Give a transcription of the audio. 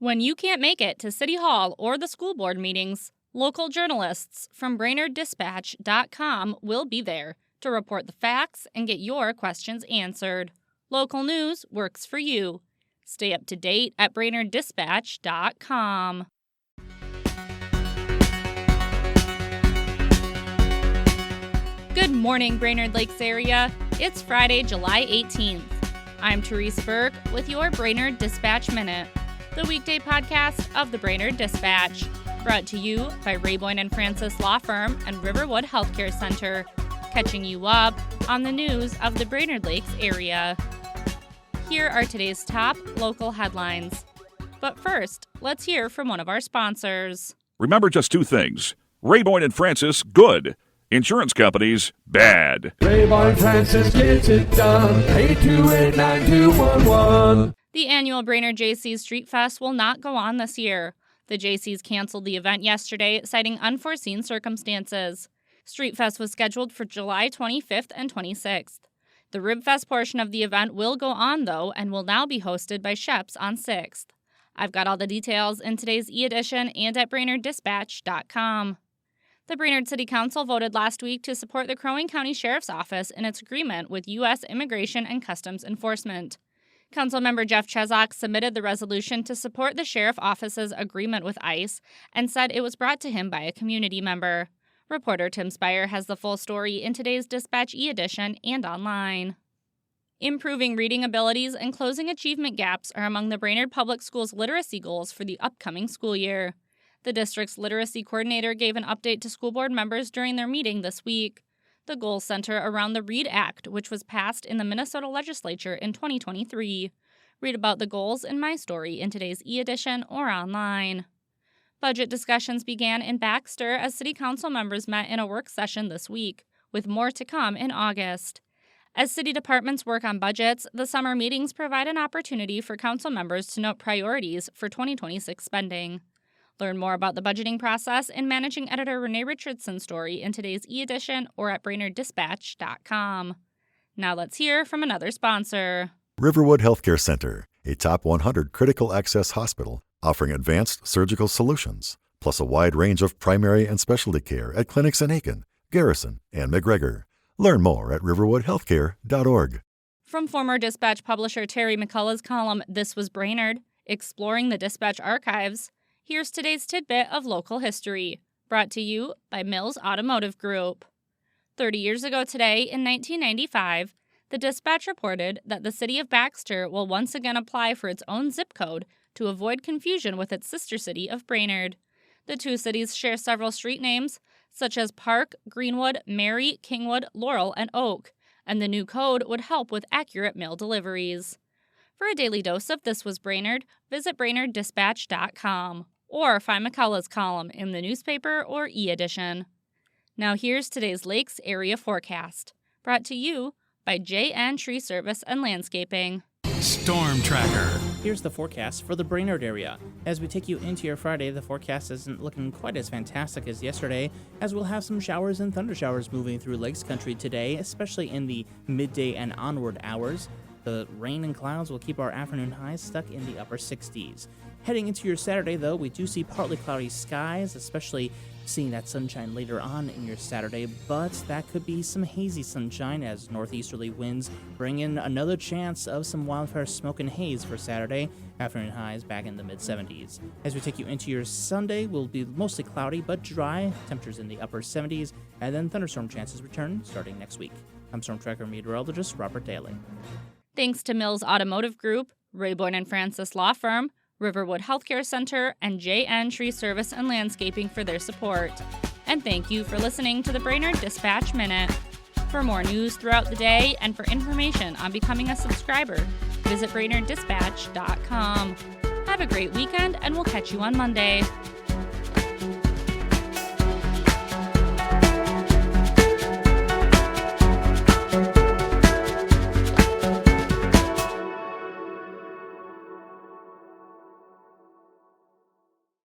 When you can't make it to City Hall or the school board meetings, local journalists from BrainerdDispatch.com will be there to report the facts and get your questions answered. Local news works for you. Stay up to date at BrainerdDispatch.com. Good morning, Brainerd Lakes area. It's Friday, July 18th. I'm Therese Burke with your Brainerd Dispatch Minute, the weekday podcast of the Brainerd Dispatch, brought to you by Rayboyne & Francis Law Firm and Riverwood Healthcare Center, catching you up on the news of the Brainerd Lakes area. Here are today's top local headlines. But first, let's hear from one of our sponsors. Remember just two things. Rayboyne & Francis, good. Insurance companies, bad. Rayboyne & Francis gets it done. 828-9211. The annual Brainerd Jaycees Street Fest will not go on this year. The Jaycees canceled the event yesterday, citing unforeseen circumstances. Street Fest was scheduled for July 25th and 26th. The Rib Fest portion of the event will go on, though, and will now be hosted by Shep's on 6th. I've got all the details in today's e-edition and at BrainerdDispatch.com. The Brainerd City Council voted last week to support the Crow Wing County Sheriff's Office in its agreement with U.S. Immigration and Customs Enforcement. Councilmember Jeff Chezok submitted the resolution to support the Sheriff's Office's agreement with ICE and said it was brought to him by a community member. Reporter Tim Spire has the full story in today's Dispatch e-edition and online. Improving reading abilities and closing achievement gaps are among the Brainerd Public Schools literacy goals for the upcoming school year. The district's literacy coordinator gave an update to school board members during their meeting this week. The goals center around the READ Act, which was passed in the Minnesota legislature in 2023. Read about the goals in my story in today's e-edition or online. Budget discussions began in Baxter as city council members met in a work session this week, with more to come in August. As city departments work on budgets, the summer meetings provide an opportunity for council members to note priorities for 2026 spending. Learn more about the budgeting process in Managing Editor Renee Richardson's story in today's e-edition or at BrainerdDispatch.com. Now let's hear from another sponsor. Riverwood Healthcare Center, a top 100 critical access hospital offering advanced surgical solutions, plus a wide range of primary and specialty care at clinics in Aiken, Garrison, and McGregor. Learn more at riverwoodhealthcare.org. From former Dispatch publisher Terry McCullough's column, This Was Brainerd, Exploring the Dispatch Archives, here's today's tidbit of local history, brought to you by Mills Automotive Group. 30 years ago today, in 1995, the Dispatch reported that the city of Baxter will once again apply for its own zip code to avoid confusion with its sister city of Brainerd. The two cities share several street names, such as Park, Greenwood, Mary, Kingwood, Laurel, and Oak, and the new code would help with accurate mail deliveries. For a daily dose of This Was Brainerd, visit BrainerdDispatch.com or find McCullough's column in the newspaper or e-edition. Now here's today's Lakes Area Forecast, brought to you by JN Tree Service and Landscaping. Storm Tracker. Here's the forecast for the Brainerd area. As we take you into your Friday, the forecast isn't looking quite as fantastic as yesterday, as we'll have some showers and thundershowers moving through Lakes Country today, especially in the midday and onward hours. The rain and clouds will keep our afternoon highs stuck in the upper 60s. Heading into your Saturday, though, we do see partly cloudy skies, especially seeing that sunshine later on in your Saturday, but that could be some hazy sunshine as northeasterly winds bring in another chance of some wildfire smoke and haze for Saturday. Afternoon highs back in the mid-70s. As we take you into your Sunday, will be mostly cloudy but dry, temperatures in the upper 70s, and then thunderstorm chances return starting next week. I'm Storm Tracker meteorologist Robert Daly. Thanks to Mills Automotive Group, Rayboyne & Francis Law Firm, Riverwood Healthcare Center, and JN Tree Service and Landscaping for their support. And thank you for listening to the Brainerd Dispatch Minute. For more news throughout the day and for information on becoming a subscriber, visit BrainerdDispatch.com. Have a great weekend, and we'll catch you on Monday.